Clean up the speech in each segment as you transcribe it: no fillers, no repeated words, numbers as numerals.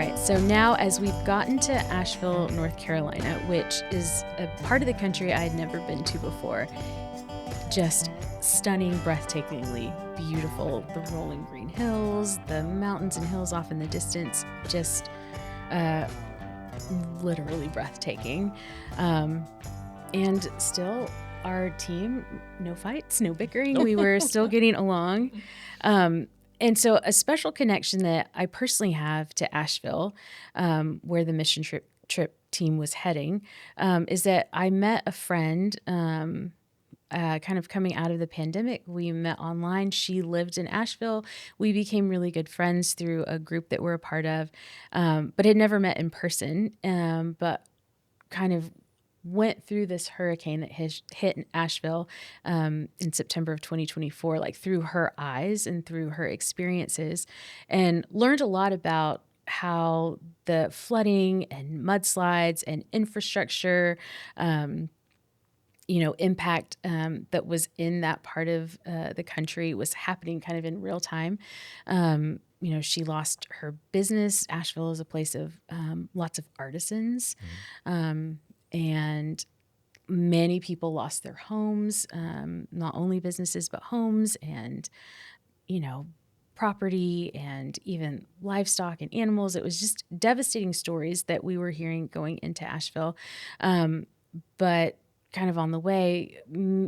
right, so now as we've gotten to Asheville, North Carolina, which is a part of the country I had never been to before, just stunning, breathtakingly beautiful. The rolling green hills, the mountains and hills off in the distance, just literally breathtaking. And still, our team, no fights, no bickering. We were still getting along. And so a special connection that I personally have to Asheville, where the mission trip team was heading, is that I met a friend kind of coming out of the pandemic. We met online. She lived in Asheville. We became really good friends through a group that we're a part of, but had never met in person, but kind of went through this hurricane that hit in Asheville in September of 2024, like through her eyes and through her experiences, and learned a lot about how the flooding and mudslides and infrastructure, impact that was in that part of the country was happening kind of in real time. She lost her business. Asheville is a place of lots of artisans. And many people lost their homes, not only businesses, but homes and, property and even livestock and animals. It was just devastating stories that we were hearing going into Asheville. But kind of on the way,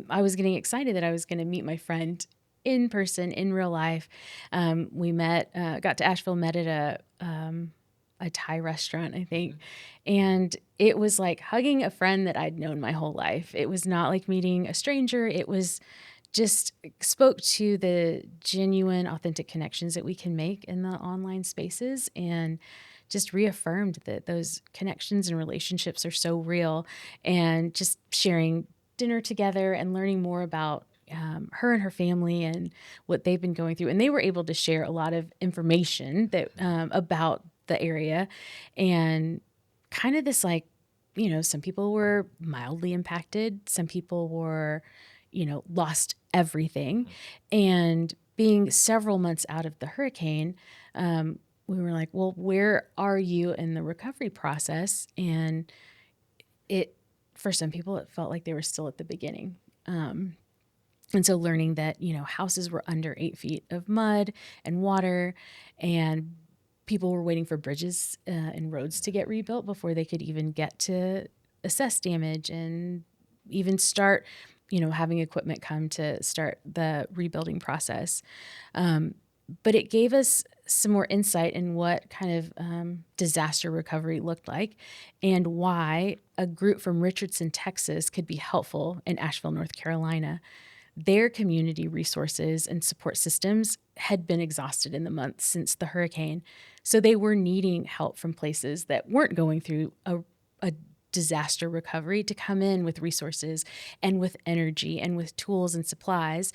I was getting excited that I was going to meet my friend in person, in real life. We met, got to Asheville, met at a Thai restaurant, I think. And it was like hugging a friend that I'd known my whole life. It was not like meeting a stranger. It was just spoke to the genuine, authentic connections that we can make in the online spaces, and just reaffirmed that those connections and relationships are so real. And just sharing dinner together and learning more about her and her family and what they've been going through. And they were able to share a lot of information that about the area, and kind of this some people were mildly impacted. Some people were, lost everything. And being several months out of the hurricane, we were like, well, where are you in the recovery process? And for some people, it felt like they were still at the beginning. And so learning that, houses were under 8 feet of mud and water, and people were waiting for bridges and roads to get rebuilt before they could even get to assess damage and even start, having equipment come to start the rebuilding process. But it gave us some more insight in what kind of disaster recovery looked like, and why a group from Richardson, Texas could be helpful in Asheville, North Carolina. Their community resources and support systems had been exhausted in the months since the hurricane. So they were needing help from places that weren't going through a disaster recovery to come in with resources and with energy and with tools and supplies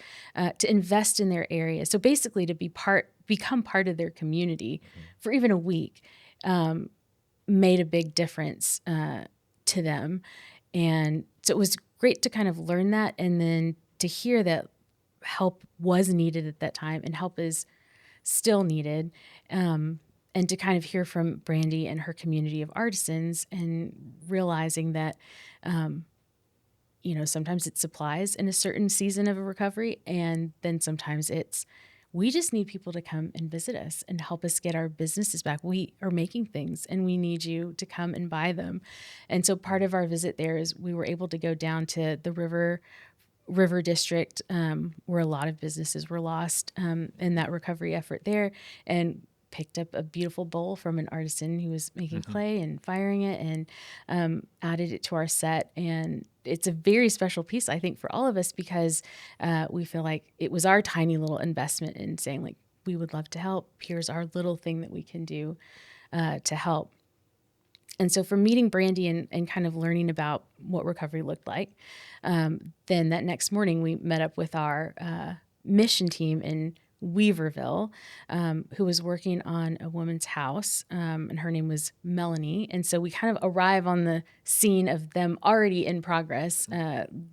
to invest in their area. So basically to become part of their community for even a week made a big difference to them. And so it was great to kind of learn that, and then to hear that help was needed at that time and help is still needed. And to kind of hear from Brandy and her community of artisans, and realizing that, sometimes it's supplies in a certain season of a recovery. And then sometimes we just need people to come and visit us and help us get our businesses back. We are making things and we need you to come and buy them. And so part of our visit there is we were able to go down to the River District, where a lot of businesses were lost in that recovery effort there, and picked up a beautiful bowl from an artisan who was making clay and firing it, and added it to our set. And it's a very special piece, I think, for all of us, because we feel like it was our tiny little investment in saying, like, we would love to help. Here's our little thing that we can do to help. And so from meeting Brandy and kind of learning about what recovery looked like, then that next morning we met up with our mission team in Weaverville, who was working on a woman's house, and her name was Melanie. And so we kind of arrive on the scene of them already in progress,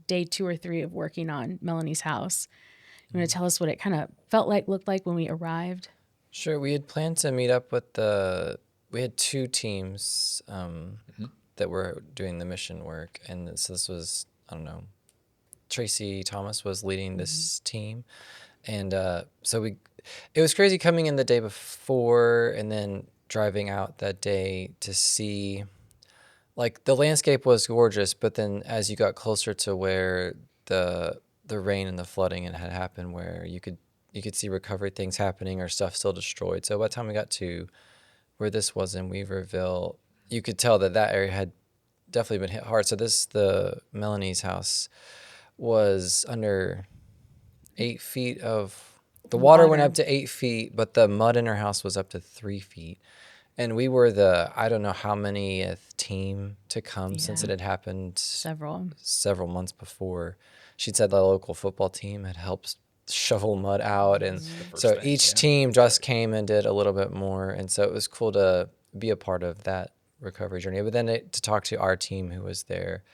day 2 or 3 of working on Melanie's house. You want to tell us what it kind of looked like when we arrived? Sure. We had planned to meet up with we had two teams that were doing the mission work, and this was, I don't know, Tracy Thomas was leading this team, and so it was crazy coming in the day before and then driving out that day to see, like, the landscape was gorgeous, but then as you got closer to where the rain and the flooding had happened, where you could see recovery things happening or stuff still destroyed. So by the time we got to where this was in Weaverville, you could tell that area had definitely been hit hard. So the Melanie's house was under 8 feet of the water went up to 8 feet, but the mud in her house was up to 3 feet. And we were I don't know how many team to come since it had happened several months before. She'd said the local football team had helped shovel mud out. And so each team just came and did a little bit more. And so it was cool to be a part of that recovery journey. But then to talk to our team who was there.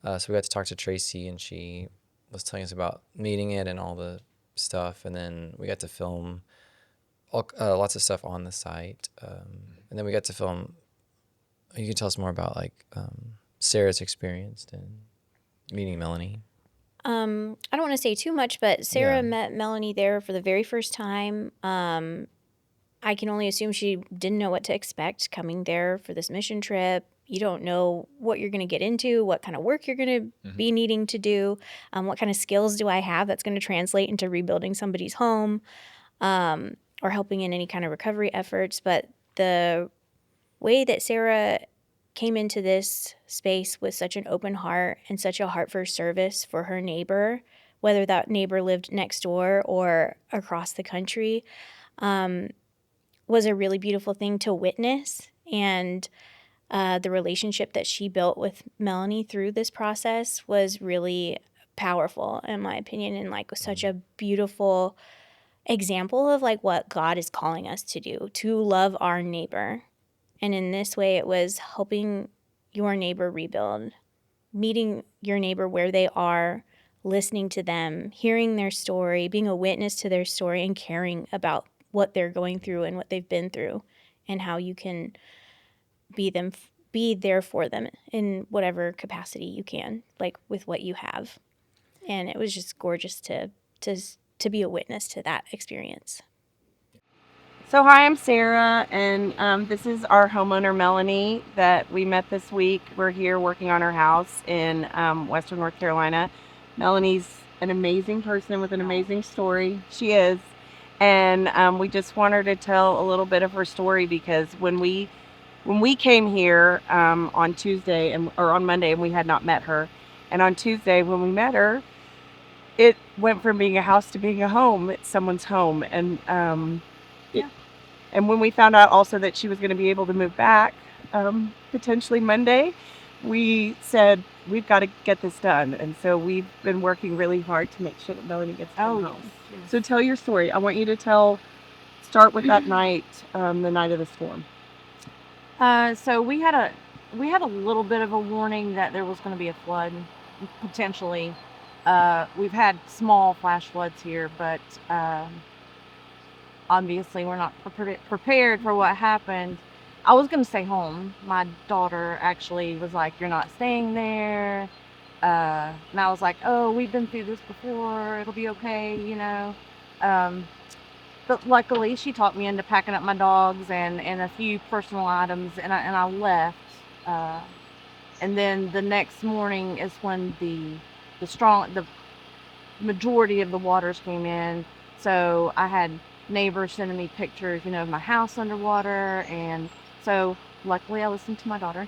So we got to talk to Tracy, and she was telling us about meeting it and all the stuff. And then we got to film lots of stuff on the site. And then we got to film. You can tell us more about Sarah's experience and meeting Melanie. I don't want to say too much, but Sarah met Melanie there for the very first time. I can only assume she didn't know what to expect coming there for this mission trip. You don't know what you're going to get into, what kind of work you're going to be needing to do, what kind of skills do I have that's going to translate into rebuilding somebody's home, or helping in any kind of recovery efforts. But the way that Sarah came into this space with such an open heart and such a heart for service for her neighbor, whether that neighbor lived next door or across the country, was a really beautiful thing to witness. And the relationship that she built with Melanie through this process was really powerful, in my opinion, and such a beautiful example of what God is calling us to do, to love our neighbor. And in this way, it was helping your neighbor rebuild, meeting your neighbor where they are, listening to them, hearing their story, being a witness to their story, and caring about what they're going through and what they've been through, and how you can be there for them in whatever capacity you can, with what you have. And it was just gorgeous to be a witness to that experience. So hi, I'm Sarah, and this is our homeowner, Melanie, that we met this week. We're here working on her house in Western North Carolina. Melanie's an amazing person with an amazing story. She is. And we just want her to tell a little bit of her story, because when we came here on Tuesday or on Monday, and we had not met her, and on Tuesday when we met her, it went from being a house to being a home. It's someone's home. And and when we found out also that she was going to be able to move back potentially Monday, we said, we've got to get this done. And so we've been working really hard to make sure that Melanie gets home. Yes. So tell your story. I want you to start with that night, the night of the storm. So we had a little bit of a warning that there was going to be a flood, potentially. We've had small flash floods here, but obviously we're not prepared for what happened. I was going to stay home. My daughter actually was like, "You're not staying there." And I was like, "Oh, we've been through this before. It'll be okay, you know." But luckily, she talked me into packing up my dogs and a few personal items, and I left. And then the next morning is when the majority of the waters came in. So I had neighbors sending me pictures, of my house underwater, and so luckily I listened to my daughter,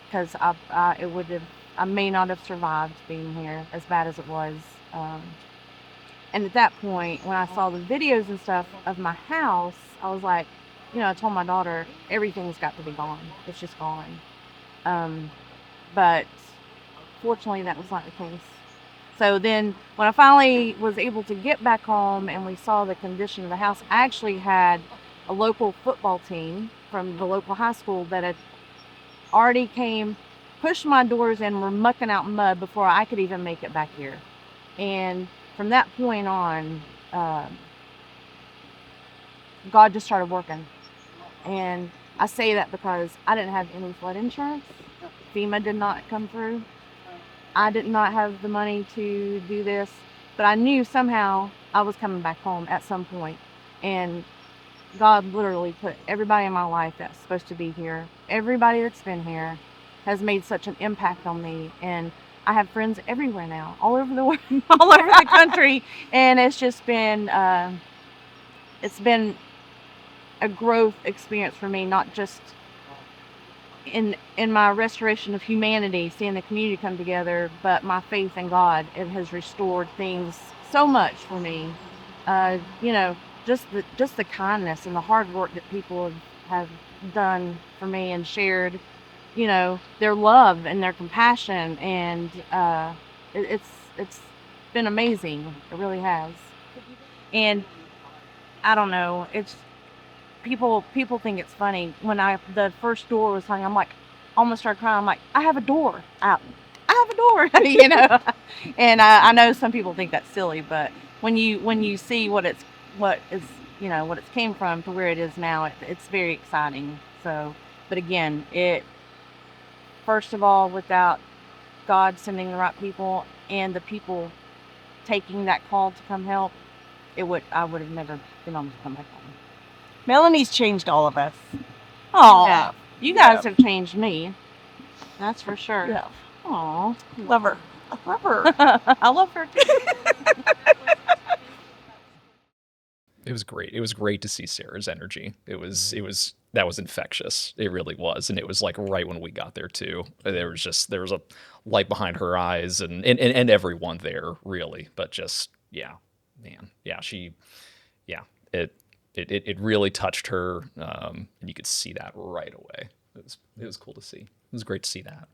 because I may not have survived being here as bad as it was. And at that point, when I saw the videos and stuff of my house, I was like, I told my daughter, everything's got to be gone. It's just gone. But fortunately, that was not the case. So then when I finally was able to get back home and we saw the condition of the house, I actually had a local football team from the local high school that had already pushed my doors and were mucking out mud before I could even make it back here. And from that point on, God just started working. And I say that because I didn't have any flood insurance. FEMA did not come through. I did not have the money to do this, but I knew somehow I was coming back home at some point. And God literally put everybody in my life that's supposed to be here. Everybody that's been here has made such an impact on me. And I have friends everywhere now, all over the world, all over the country. And it's just been, it's been a growth experience for me, not just in my restoration of humanity, seeing the community come together, but my faith in God. It has restored things so much for me. You know, just the kindness and the hard work that people have done for me and shared, you know, their love and their compassion, and it's been amazing. It really has. And I don't know, it's people think it's funny when the first door was hung. I'm like, almost started crying. I'm like, I have a door out. I have a door, you know. And I know some people think that's silly, but when you see what it's came from to where it is now, it's very exciting. So, but again, it first of all, without God sending the right people and the people taking that call to come help, I would have never been able to come back home. Melanie's changed all of us. Oh, yeah. You guys have changed me. That's for sure. Yeah. Aw. Love her. I love her. I love her too. It was great. It was great to see Sarah's energy. That was infectious. It really was. And it was like right when we got there too. There was a light behind her eyes and everyone there really. But just, yeah, man. Yeah, it really touched her. And you could see that right away. It was cool to see. It was great to see that.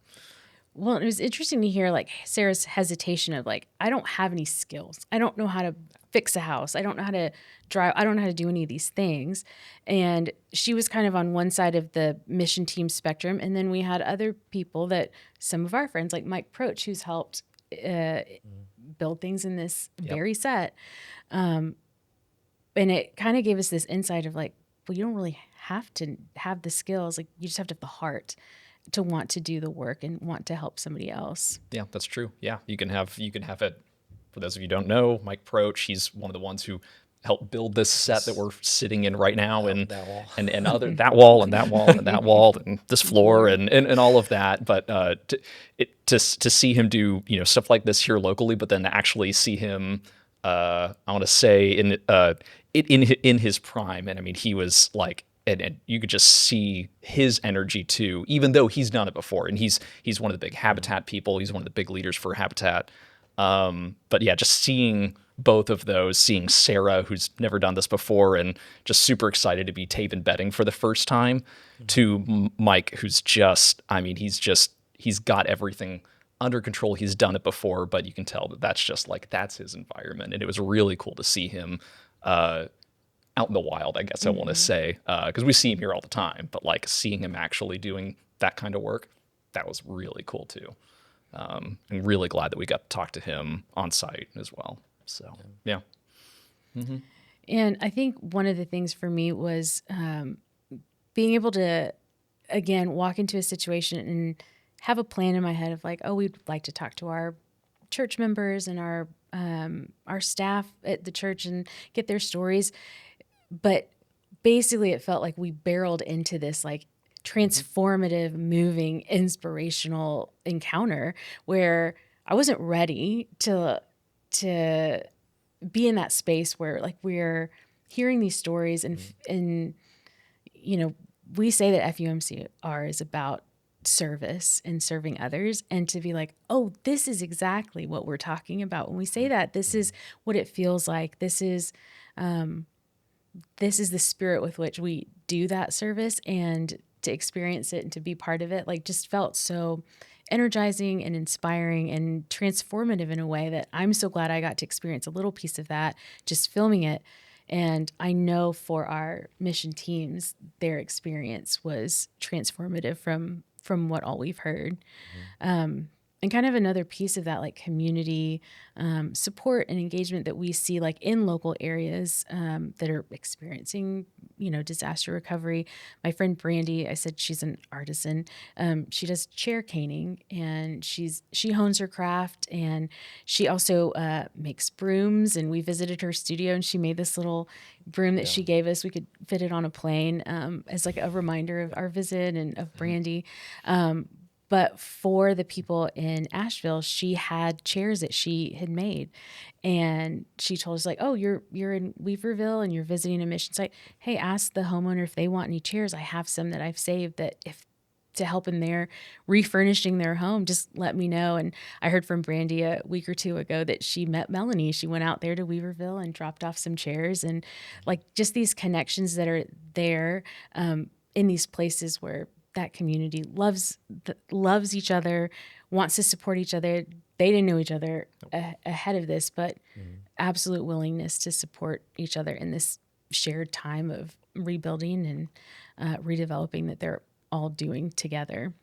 Well, it was interesting to hear like Sarah's hesitation of like, I don't have any skills. I don't know how to fix a house. I don't know how to drive. I don't know how to do any of these things. And she was kind of on one side of the mission team spectrum. And then we had other people that some of our friends like Mike Proch, who's helped build things in this very set. And it kind of gave us this insight of like, well, you don't really have to have the skills. Like you just have to have the heart to want to do the work and want to help somebody else. Yeah, that's true. Yeah, you can have it. For those of you who don't know, Mike Proch, he's one of the ones who helped build this set that we're sitting in right now, and that wall. and other that wall and that wall and that wall and this floor and all of that. But to see him do stuff like this here locally, but then to actually see him, I want to say in his prime, and I mean he was like. And you could just see his energy too, even though he's done it before. And he's one of the big Habitat people. He's one of the big leaders for Habitat. But yeah, just seeing both of those, seeing Sarah, who's never done this before, and just super excited to be tape and bedding for the first time, to Mike, who's just, I mean, he's got everything under control. He's done it before, but you can tell that's just like, that's his environment. And it was really cool to see him, out in the wild, I guess I want to say, because we see him here all the time, but like seeing him actually doing that kind of work, that was really cool too. I'm really glad that we got to talk to him on site as well. So, yeah. Mm-hmm. And I think one of the things for me was being able to, again, walk into a situation and have a plan in my head of like, oh, we'd like to talk to our church members and our staff at the church and get their stories. But basically it felt like we barreled into this like transformative, moving, inspirational encounter where I wasn't ready to be in that space where like we're hearing these stories and we say that FUMCR is about service and serving others, and to be like, oh, this is exactly what we're talking about when we say that. This is what it feels like. This is the spirit with which we do that service, and to experience it and to be part of it, like just felt so energizing and inspiring and transformative in a way that I'm so glad I got to experience a little piece of that just filming it. And I know for our mission teams, their experience was transformative from what all we've heard. And kind of another piece of that, like community support and engagement that we see like in local areas that are experiencing, disaster recovery. My friend Brandy, I said she's an artisan. She does chair caning, and she hones her craft, and she also makes brooms. And we visited her studio, and she made this little broom that she gave us. We could fit it on a plane as like a reminder of our visit and of Brandy. But for the people in Asheville, she had chairs that she had made. And she told us like, oh, you're in Weaverville and you're visiting a mission site. Hey, ask the homeowner if they want any chairs. I have some that I've saved that if to help in their refurnishing their home, just let me know. And I heard from Brandy a week or two ago that she met Melanie. She went out there to Weaverville and dropped off some chairs, and like just these connections that are there in these places where that community loves each other, wants to support each other. They didn't know each other ahead of this, but absolute willingness to support each other in this shared time of rebuilding and redeveloping that they're all doing together.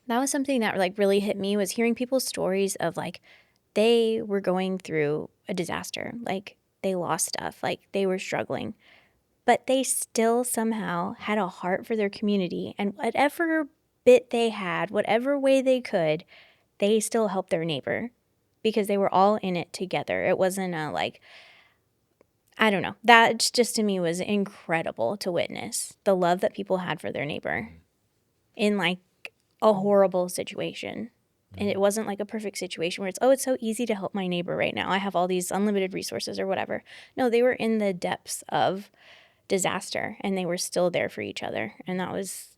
That was something that like really hit me, was hearing people's stories of like they were going through a disaster, like they lost stuff, like they were struggling, but they still somehow had a heart for their community, and whatever bit they had, whatever way they could, they still helped their neighbor because they were all in it together. It wasn't a like, I don't know. That just to me was incredible to witness, the love that people had for their neighbor in like a horrible situation. And it wasn't like a perfect situation where it's so easy to help my neighbor right now. I have all these unlimited resources or whatever. No, they were in the depths of disaster and they were still there for each other. And that was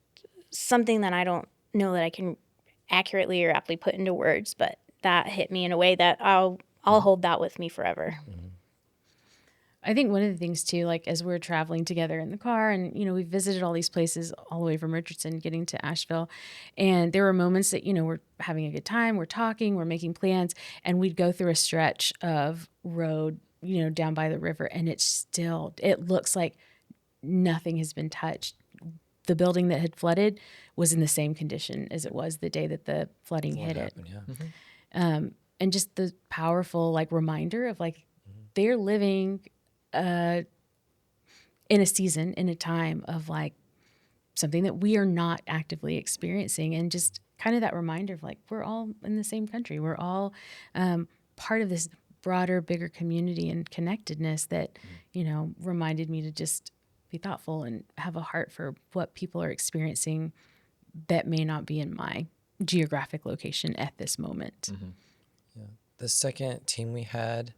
something that I don't know that I can accurately or aptly put into words, but that hit me in a way that I'll hold that with me forever. I think one of the things too, like as we're traveling together in the car and, we visited all these places all the way from Richardson getting to Asheville. And there were moments that, we're having a good time, we're talking, we're making plans, and we'd go through a stretch of road, down by the river. And it looks like nothing has been touched. The building that had flooded was in the same condition as it was the day that the flooding hit happened, it. Yeah. And just the powerful like reminder of like they're living in a season, in a time of like something that we are not actively experiencing, and just kind of that reminder of like we're all in the same country. We're all part of this broader, bigger community and connectedness that reminded me to just be thoughtful and have a heart for what people are experiencing that may not be in my geographic location at this moment. Yeah. The second team we had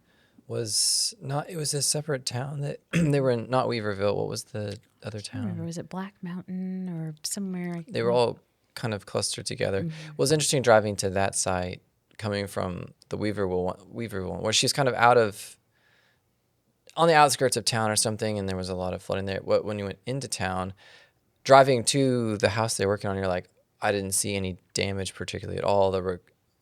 was it was a separate town that they were in, not Weaverville. What was the other town? I remember, was it Black Mountain or somewhere? They were all kind of clustered together. It was interesting driving to that site, coming from the Weaverville one, where she's kind of on the outskirts of town or something, and there was a lot of flooding there. When you went into town, driving to the house they're working on, you're like, I didn't see any damage particularly at all.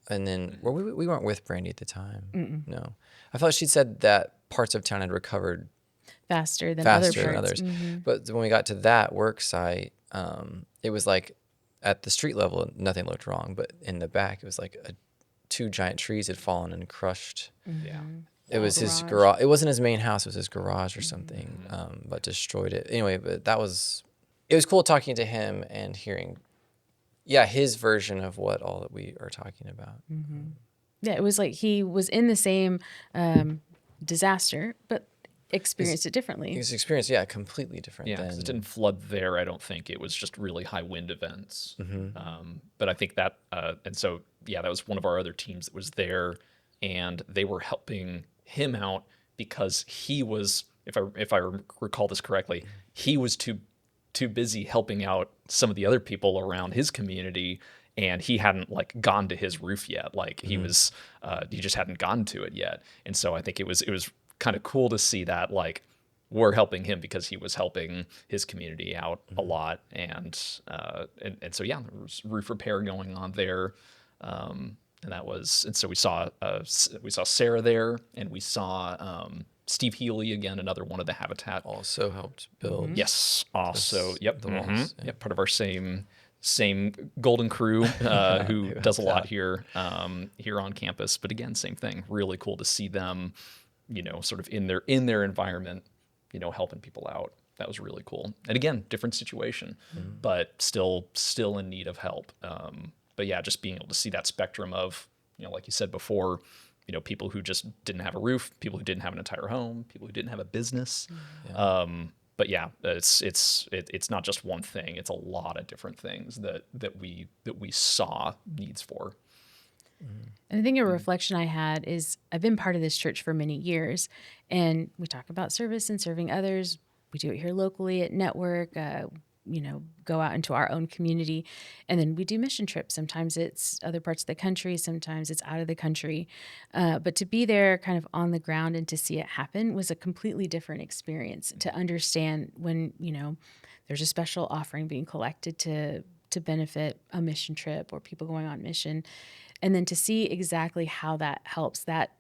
And then we weren't with Brandy at the time. No, I thought she'd said that parts of town had recovered faster than others. But when we got to that work site, it was like at the street level, nothing looked wrong. But in the back, it was like two giant trees had fallen and crushed. Yeah. It was his garage. It wasn't his main house. It was his garage or something, but destroyed it. Anyway, but it was cool talking to him and hearing, his version of what all that we are talking about. Yeah, it was like he was in the same disaster, but experienced it differently. His experience, completely different. Yeah, 'cause it didn't flood there, I don't think. It was just really high wind events. But I think that, and so, that was one of our other teams that was there, and they were helping him out because he was, if I recall this correctly, he was too busy helping out some of the other people around his community, and he hadn't like gone to his roof yet. Like he was, he just hadn't gone to it yet. And so I think it was kind of cool to see that like we're helping him because he was helping his community out a lot. And so there was roof repair going on there. And so we saw Sarah there, and we saw Steve Healy again, another one of the Habitat. Also helped build. Yes. Also, the walls. Yep. Part of our same same Golden Crew who does a helps lot out. here on campus. But again, same thing. Really cool to see them, sort of in their environment, helping people out. That was really cool. And again, different situation, but still in need of help. But yeah, just being able to see that spectrum of, like you said before, people who just didn't have a roof, people who didn't have an entire home, people who didn't have a business. Yeah. But yeah, it's not just one thing. It's a lot of different things that we saw needs for. And I think a reflection I had is I've been part of this church for many years, and we talk about service and serving others. We do it here locally at Network, go out into our own community, and then we do mission trips. Sometimes it's other parts of the country, sometimes it's out of the country. But to be there kind of on the ground and to see it happen was a completely different experience. To understand when, there's a special offering being collected to benefit a mission trip or people going on mission. And then to see exactly how that helps, that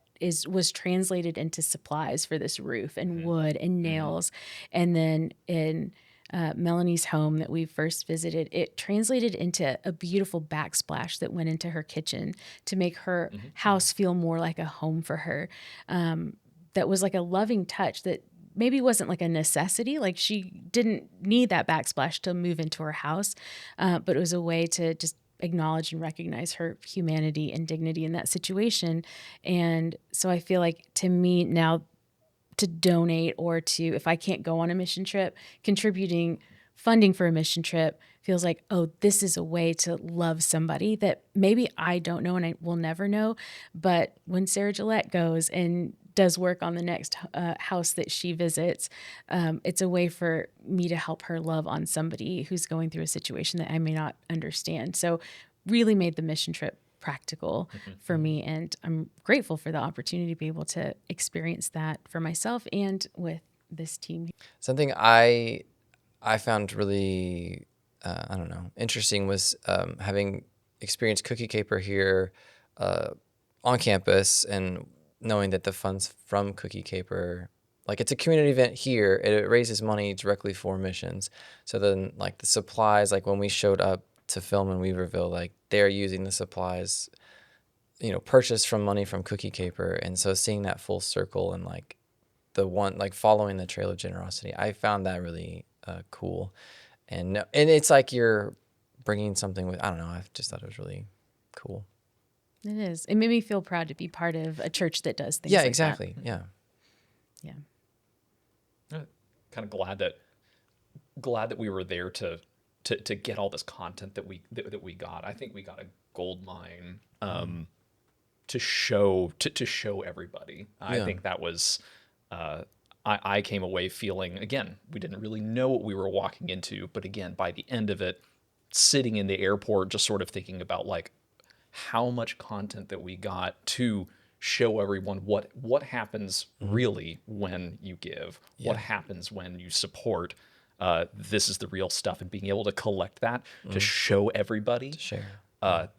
was translated into supplies for this roof and wood and nails. And then in Melanie's home that we first visited, it translated into a beautiful backsplash that went into her kitchen to make her house feel more like a home for her. That was like a loving touch that maybe wasn't like a necessity. Like she didn't need that backsplash to move into her house, but it was a way to just acknowledge and recognize her humanity and dignity in that situation. And so I feel like, to me now, to donate or to, if I can't go on a mission trip, contributing funding for a mission trip feels like, oh, this is a way to love somebody that maybe I don't know and I will never know. But when Sarah Gillette goes and does work on the next house that she visits, it's a way for me to help her love on somebody who's going through a situation that I may not understand. So really made the mission trip practical for me. And I'm grateful for the opportunity to be able to experience that for myself and with this team. Something I found really, interesting was having experienced Cookie Caper here on campus and knowing that the funds from Cookie Caper, like it's a community event here, it raises money directly for missions. So then like the supplies, like when we showed up to film in Weaverville, like they're using the supplies, purchased from money from Cookie Caper. And so seeing that full circle and like following the trail of generosity, I found that really cool. And it's like you're bringing something with, I don't know, I just thought it was really cool. It is. It made me feel proud to be part of a church that does things Yeah, like exactly. that. Yeah. Kind of glad that we were there to get all this content that we got. I think we got a gold mine to show everybody. I think that was I came away feeling, again, we didn't really know what we were walking into, but again, by the end of it, sitting in the airport, just sort of thinking about like how much content that we got to show everyone what happens really when you give, what happens when you support. This is the real stuff, and being able to collect that to show everybody, To share.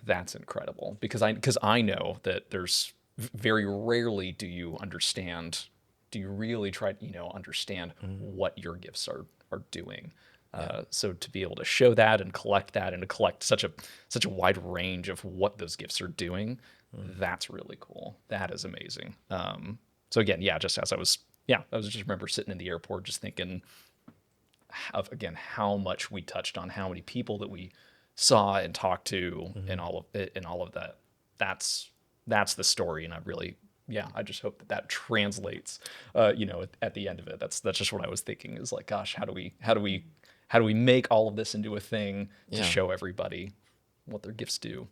that's incredible. Because I know that there's very rarely do you really try to understand what your gifts are doing. So to be able to show that and collect that and to collect such a wide range of what those gifts are doing, that's really cool. That is amazing. So again, just as I was just remember sitting in the airport just thinking of, again, how much we touched on, how many people that we saw and talked to and all of that. That's the story. And I just hope that translates, at the end of it. That's just what I was thinking is like, gosh, how do we make all of this into a thing to show everybody what their gifts do?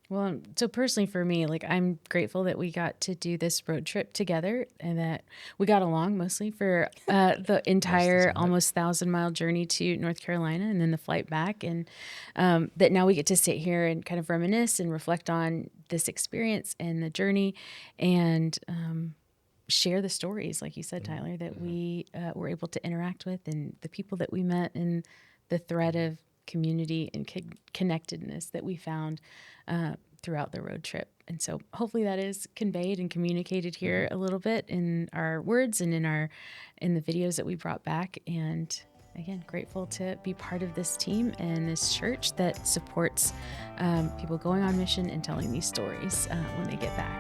Well, so personally for me, like I'm grateful that we got to do this road trip together and that we got along mostly for the entire almost 1,000-mile journey to North Carolina and then the flight back. And that now we get to sit here and kind of reminisce and reflect on this experience and the journey and share the stories, like you said, Tyler, that we were able to interact with and the people that we met and the thread of community and connectedness that we found throughout the road trip. And so hopefully that is conveyed and communicated here a little bit in our words and in the videos that we brought back. And again, grateful to be part of this team and this church that supports people going on mission and telling these stories when they get back.